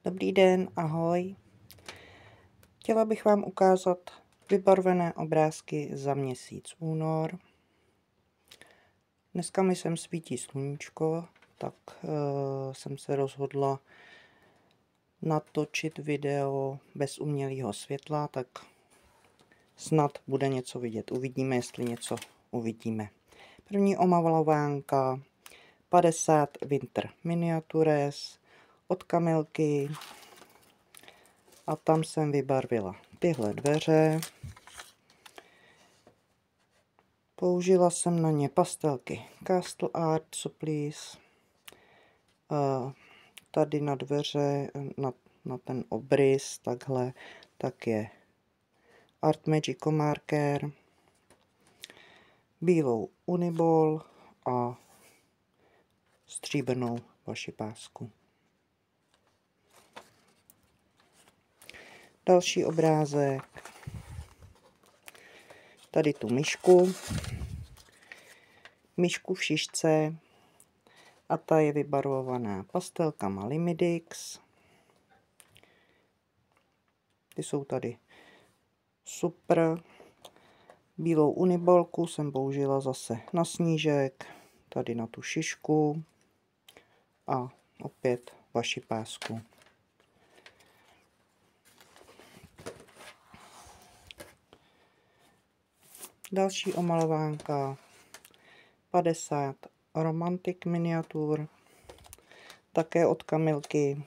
Dobrý den, ahoj. Chtěla bych vám ukázat vybarvené obrázky za měsíc únor. Dneska mi sem svítí sluníčko, tak jsem se rozhodla natočit video bez umělého světla, tak snad bude něco vidět. Uvidíme, jestli něco uvidíme. První omalovánka 50 Winter Miniatures od Kamilky. A tam jsem vybarvila tyhle dveře. Použila jsem na ně pastelky Castle Art Supplies. Tady na dveře, na ten obrys, takhle, tak je Art Magico Marker, bílou Uniball a stříbrnou vašipásku. Další obrázek. Tady tu myšku v šišce a ta je vybarvovaná pastelkama Limidix. Ty jsou tady super. Bílou unibolku jsem použila zase na snížek, tady na tu šišku a opět vašipásku. Další omalovánka 50 Romantic Miniatur, také od Kamilky.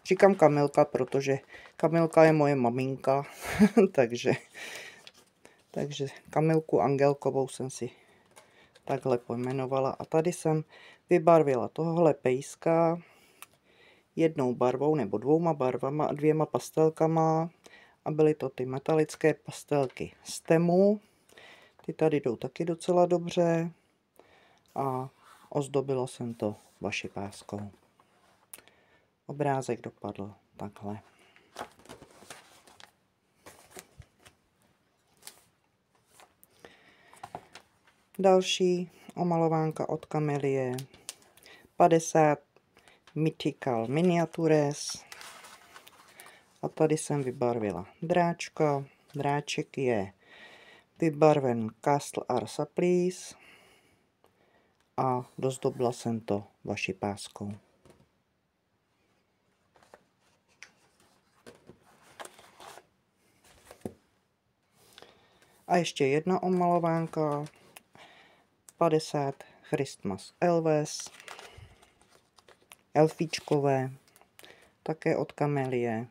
Říkám Kamilka, protože Kamilka je moje maminka, takže Kamilku Angelkovou jsem si takhle pojmenovala. A tady jsem vybarvila tohle pejska jednou barvou nebo dvouma barvama a dvěma pastelkama. A byly to ty metalické pastelky z Temu. Ty tady jdou taky docela dobře. A ozdobila jsem to vašipáskou. Obrázek dopadl takhle. Další omalovánka od Camelie 50 Mythical Miniatures. A tady jsem vybarvila dráčka. Dráček je vybarven Castle Art Supplies a dozdobila jsem to vašipáskou. A ještě jedna omalovánka 50 Christmas Elves, elfíčkové, také od Camelie.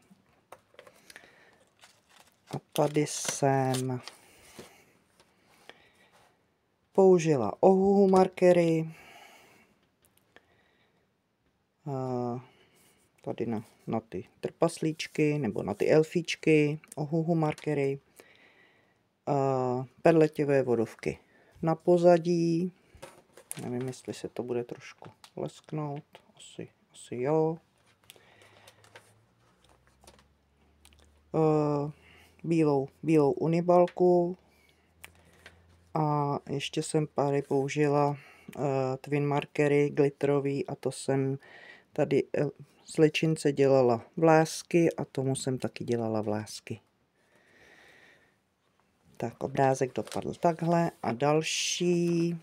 A tady jsem použila ohuhu markery, tady na ty trpaslíčky nebo na ty elfíčky, ohuhu markery, perletivé vodovky na pozadí, nevím, jestli se to bude trošku lesknout, asi jo. Bílou unibalku a ještě jsem pár použila twin markery glitterový a to jsem tady slečince dělala vlásky a tomu jsem taky dělala vlásky. Tak obrázek dopadl takhle a další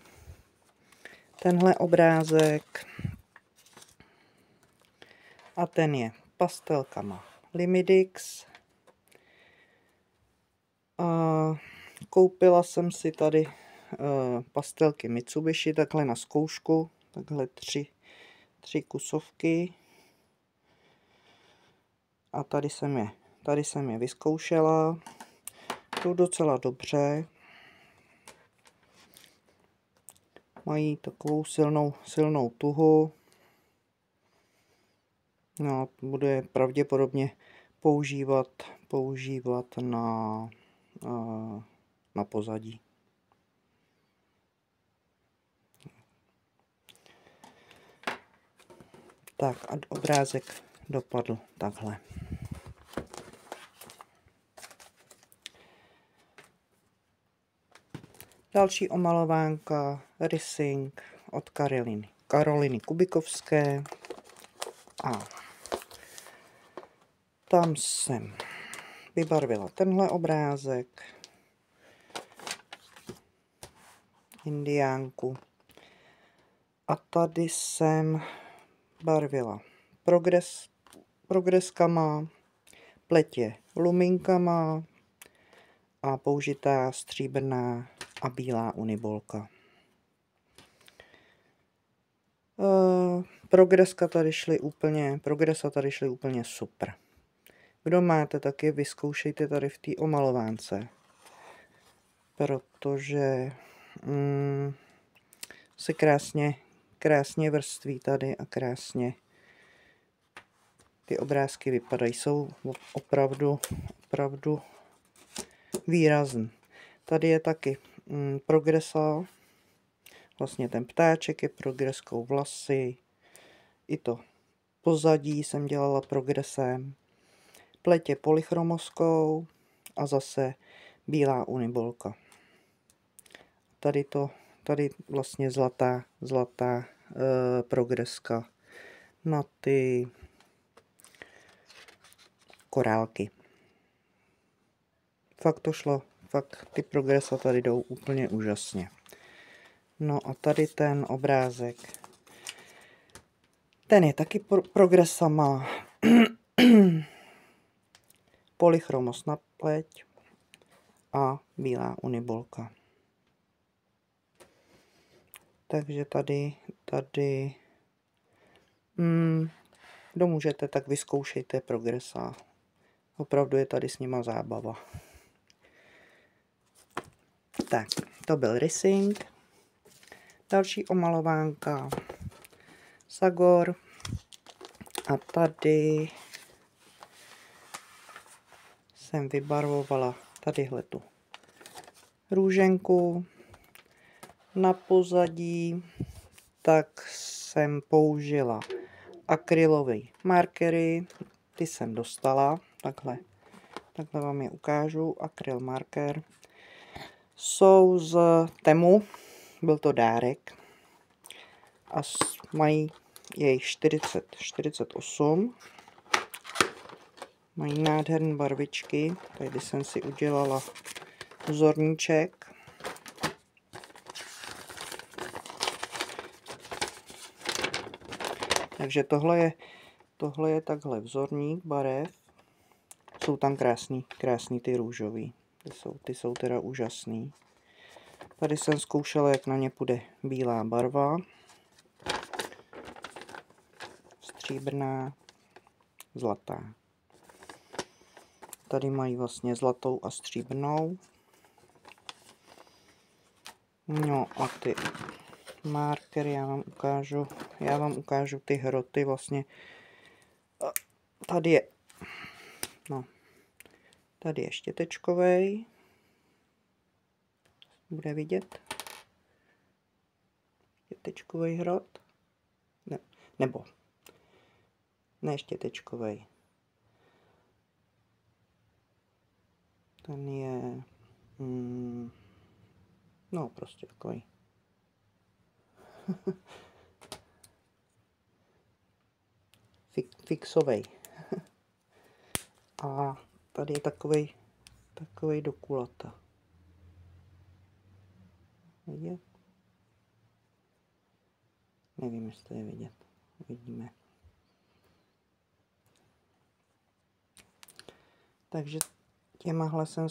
tenhle obrázek a ten je pastelkama Limidix. Koupila jsem si tady pastelky Mitsubishi takhle na zkoušku, takhle tři kusovky. A tady jsem je vyzkoušela. Jdou docela dobře. Mají takovou silnou tuhu. No, budu je pravděpodobně používat na pozadí. Tak a obrázek dopadl takhle. Další omalovánka Rising od Karoliny Kubikovské. A tam jsem vybarvila tenhle obrázek, indiánku. A tady jsem barvila progreskama, pletě luminkama a použitá stříbrná a bílá unibolka. Progresa tady šly úplně super. Kdo máte, taky vyzkoušejte tady v té omalovánce, protože se krásně vrství tady a krásně ty obrázky vypadají. Jsou opravdu výrazný. Tady je taky progresa, vlastně ten ptáček je progreskou, vlasy, i to pozadí jsem dělala progresem, pletě polychromoskou a zase bílá unibolka. Tady vlastně zlatá progreska na ty korálky. Fakt to šlo, fakt ty progresa tady jdou úplně úžasně. No a tady ten obrázek, ten je taky progresama, polychromos na pleť a bílá unibolka. Takže tady kdo můžete, tak vyzkoušejte progresa. Opravdu je tady s nima zábava. Tak, to byl rysing. Další omalovánka. Sagor. A tady jsem vybarvovala tadyhle tu růženku. Na pozadí tak jsem použila akrylové markery. Ty jsem dostala. Takhle vám je ukážu. Akryl marker. Jsou z Temu. Byl to dárek. A mají jejich 48. Mají nádherné barvičky. Tady jsem si udělala vzorníček. Takže tohle je takhle vzorník barev. Jsou tam krásný ty růžový. Ty jsou teda úžasný. Tady jsem zkoušela, jak na ně půjde bílá barva. Stříbrná, zlatá. Tady mají vlastně zlatou a stříbrnou. No a ty markery já vám ukážu ty hroty vlastně. Tady je štětečkovej. Bude vidět. Štětečkovej hrot. Ne štětečkovej. Ten je no prostě takový. Fixovej. A tady je takovej do kulata. Vidět? Nevím, jestli je vidět. Uvidíme. Takže těmahle jsem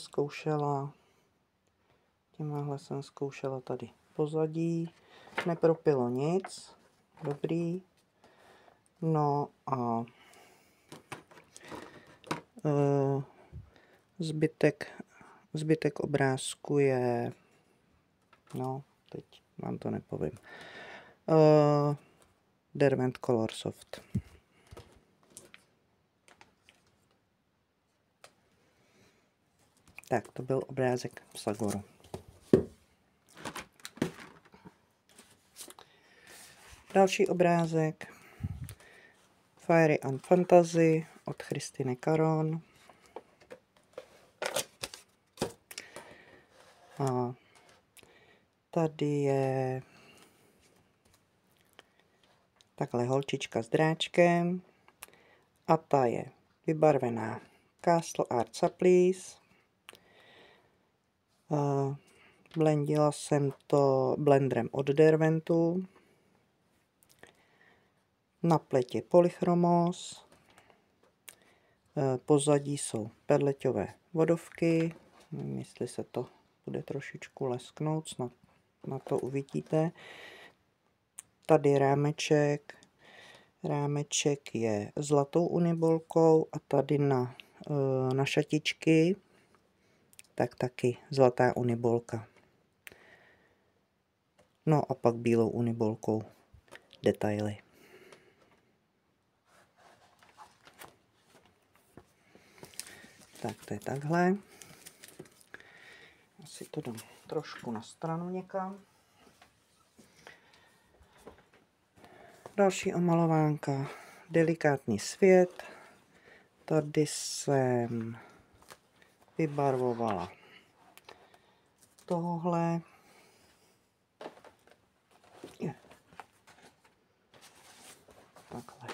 zkoušela tady pozadí. Nepropilo nic. Dobrý. No a zbytek obrázku je, no, teď vám to nepovím. Derwent Color Soft. Tak, to byl obrázek v Sagoru. Další obrázek. Fairy and Fantasy od Christine Caron. A tady je takhle holčička s dráčkem a ta je vybarvená Castle Art Supplies. Blendila jsem to blenderem od Derwentu. Na pletě Polychromos. Pozadí jsou perleťové vodovky. Nevím, jestli se to bude trošičku lesknout, snad na to uvidíte. Tady rámeček. Rámeček je zlatou unibolkou a tady na šatičky tak taky zlatá unibolka. No a pak bílou unibolkou detaily. Tak to je takhle. Asi to dám trošku na stranu někam. Další omalovánka. Delikátní svět. Tady jsem vybarvovala tohle. Takhle.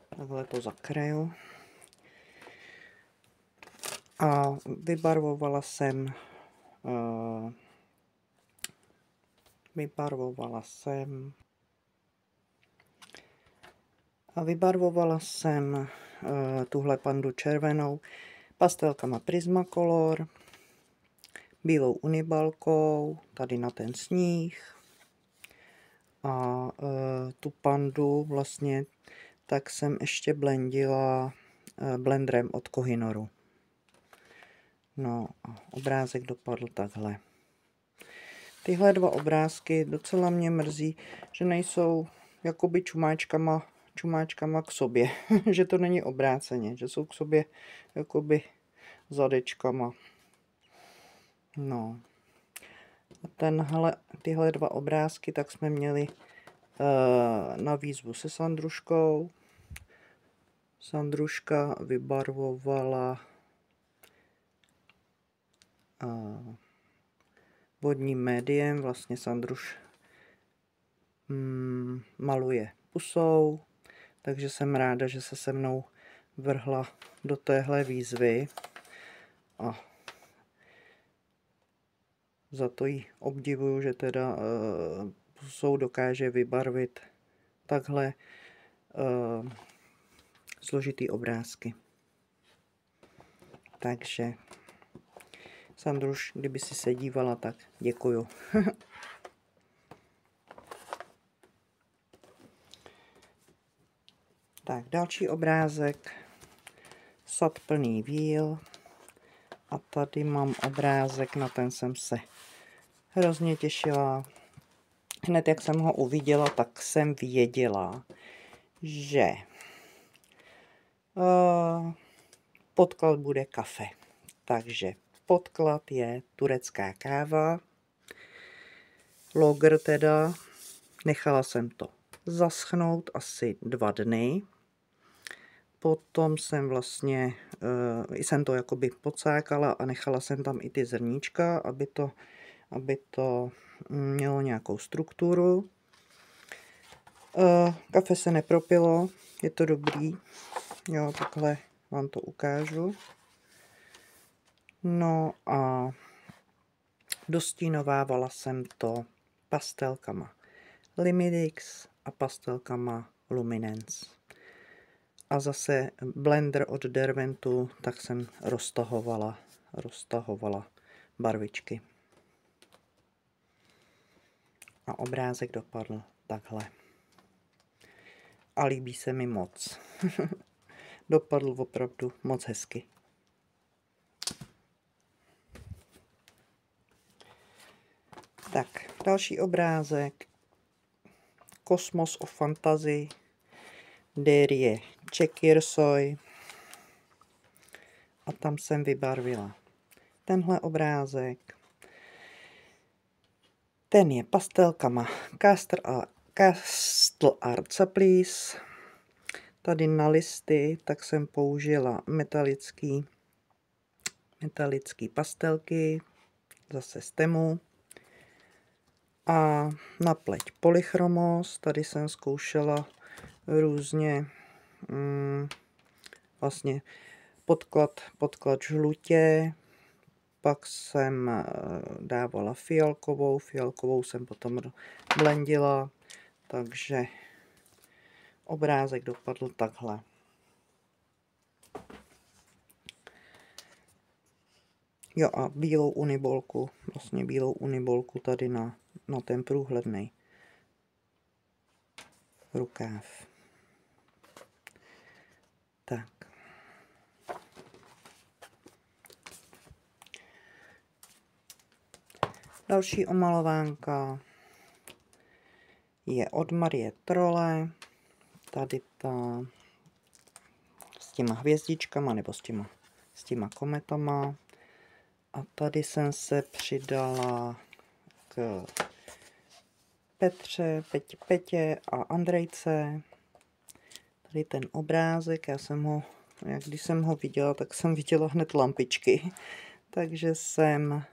Takhle to zakraju. A vybarvovala jsem tuhle pandu červenou pastelkama Prismacolor, bílou unibalkou, tady na ten sníh. A tu pandu vlastně tak jsem ještě blendila blenderem od Kohinoru. No a obrázek dopadl takhle. Tyhle dva obrázky docela mě mrzí, že nejsou jakoby čumáčkama k sobě. Že to není obráceně, že jsou k sobě jakoby zadečkama. No. A tyhle dva obrázky tak jsme měli na výzvu se Sandruškou. Sandruška vybarvovala vodním médiem, vlastně Sandruš maluje pusou, takže jsem ráda, že se mnou vrhla do téhle výzvy a za to jí obdivuju, že teda pusou dokáže vybarvit takhle složitý obrázky. Takže Sandruš, kdyby si se dívala, tak děkuju. Tak, další obrázek. Sad plný víl. A tady mám obrázek, na ten jsem se hrozně těšila. Hned jak jsem ho uviděla, tak jsem věděla, že podklad bude kafe. Takže podklad je turecká káva. Lager teda. Nechala jsem to zaschnout asi 2 dny. Potom jsem vlastně, jsem to jakoby pocákala a nechala jsem tam i ty zrníčka, aby to mělo nějakou strukturu. Kafe se nepropilo, je to dobrý. Jo, takhle vám to ukážu. No a dostínovávala jsem to pastelkama Limidix a pastelkama Luminance. A zase blender od Derwentu, tak jsem roztahovala barvičky. A obrázek dopadl takhle. A líbí se mi moc. Dopadl opravdu moc hezky. Tak, další obrázek. Cosmos of Fantasy. Dérie Čekirsoy. A tam jsem vybarvila tenhle obrázek. Ten je pastelkama Castle Art Supplies. Tady na listy tak jsem použila metalický pastelky, zase z Temu. A na pleť Polychromos, tady jsem zkoušela různě vlastně podklad žlutě, pak jsem dávala fialkovou jsem potom blendila, takže obrázek dopadl takhle. Jo a bílou unibolku tady na ten průhledný rukáv. Tak. Další omalovánka je od Marie Trolle. Tady ta s těma hvězdičkama nebo s těma kometama. A tady jsem se přidala k Petě a Andrejce. Tady ten obrázek, když jsem ho viděla, tak jsem viděla hned lampičky. Takže jsem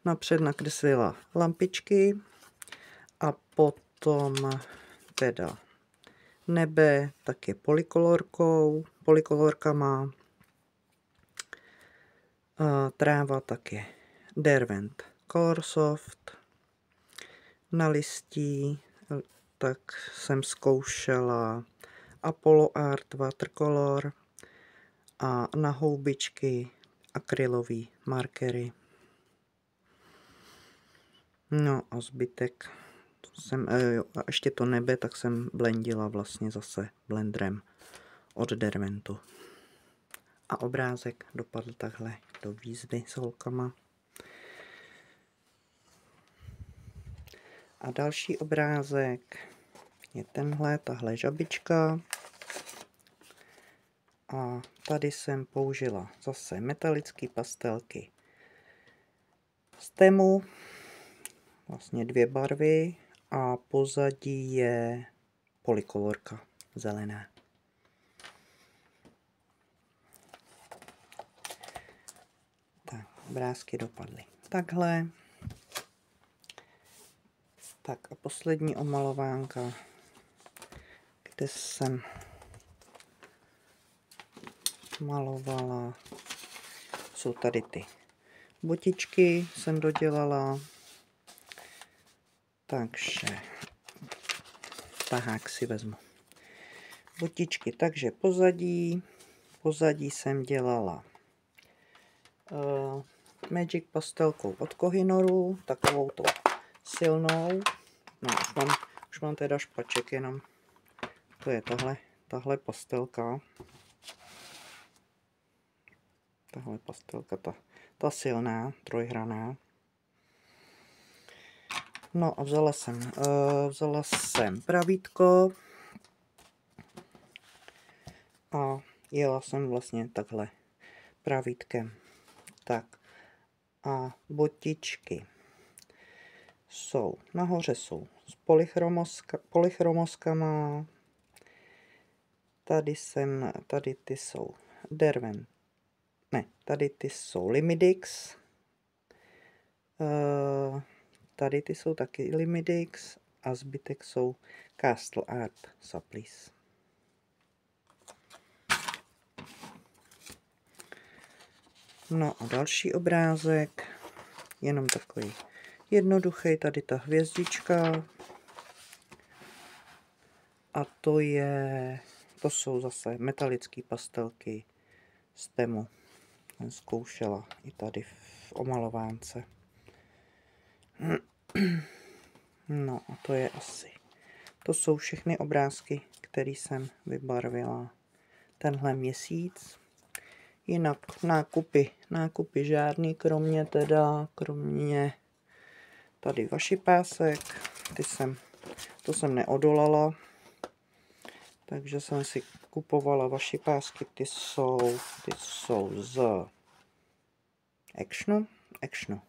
napřed nakreslila lampičky a potom teda nebe taky polikolorkama, tráva taky Derwent Colorsoft, na listí tak jsem zkoušela Apollo Art Watercolor a na houbičky akrylový markery. No a zbytek a ještě to nebe, tak jsem blendila vlastně zase blenderem od Derwentu. A obrázek dopadl takhle do výzvy s holkama. A další obrázek je tahle žabička. A tady jsem použila zase metalické pastelky z Temu, vlastně 2 barvy a pozadí je polikolorka zelená. Tak, obrázky dopadly takhle. Tak a poslední omalovánka, kde jsem malovala, jsou tady ty botičky, jsem dodělala, takže tahák si vezmu. Botičky, takže pozadí jsem dělala Magic pastelkou od Kohinoru, takovou to silnou. No, už mám teda špaček, jenom to je tahle pastelka. Tahle pastelka, ta silná, trojhraná. No a vzala jsem pravítko a jela jsem vlastně takhle pravítkem. Tak a botičky nahoře jsou s polychromoskama. Tady ty jsou Derwent. Ne, tady ty jsou Limidix. Tady ty jsou taky Limidix a zbytek jsou Castle Art Supplies. No a další obrázek, jenom takový jednoduchý, tady ta hvězdička. A to jsou zase metalické pastelky z Temu. Jsem zkoušela i tady v omalovánce. No a to jsou všechny obrázky, které jsem vybarvila tenhle měsíc. Jinak nákupy žádný, kromě tady vašipásek, to jsem neodolala, takže jsem si kupovala vašipásky, ty jsou z Actionu.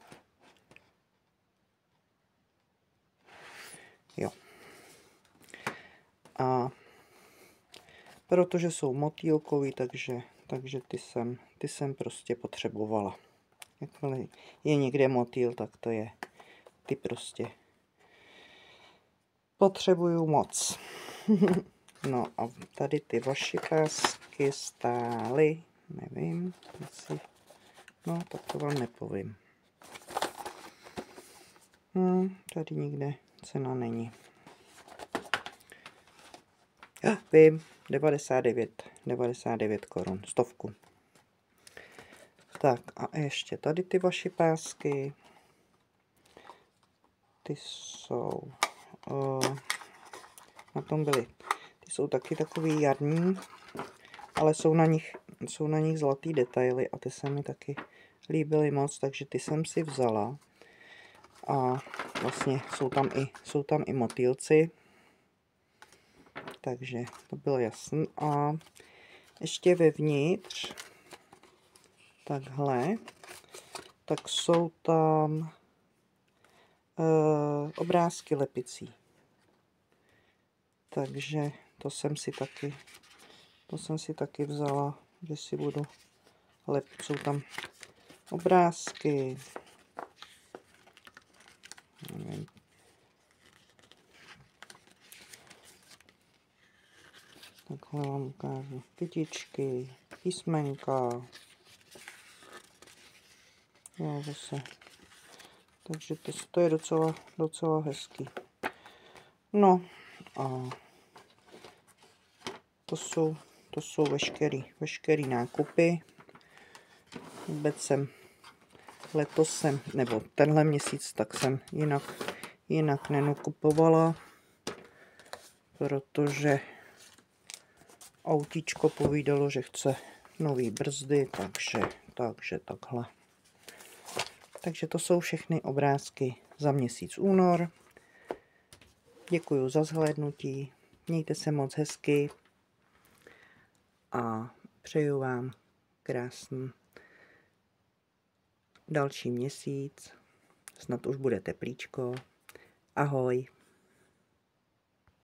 Jo. A protože jsou motýlkový, takže ty jsem prostě potřebovala. Jakmile je někde motýl, tak ty prostě potřebuju moc. No a tady ty vaše pásky stály, nevím, jestli, no tak to vám nepovím. Tady nikde cena není. Vím, 99 korun, 100. Tak a ještě tady ty vaše pásky. Ty jsou, na tom byly, ty jsou taky takový jarní, ale jsou na nich zlatý detaily a ty se mi taky líbily moc, takže ty jsem si vzala. A vlastně jsou tam i motýlci, takže to bylo jasné. A ještě vevnitř, takhle, tak jsou tam obrázky lepicí. Takže to jsem si taky vzala, že si budu lepit. Jsou tam obrázky. Nevím. Takhle vám ukážu kytičky, písmenka. Jo, zase. Takže to je docela hezký. No a to jsou veškerý nákupy. Letos jsem, nebo tenhle měsíc, tak jsem jinak nenakupovala, protože autíčko povídalo, že chce nový brzdy, takže takhle. Takže to jsou všechny obrázky za měsíc únor. Děkuju za zhlédnutí, mějte se moc hezky a přeju vám krásný další měsíc. Snad už bude teplíčko. Ahoj.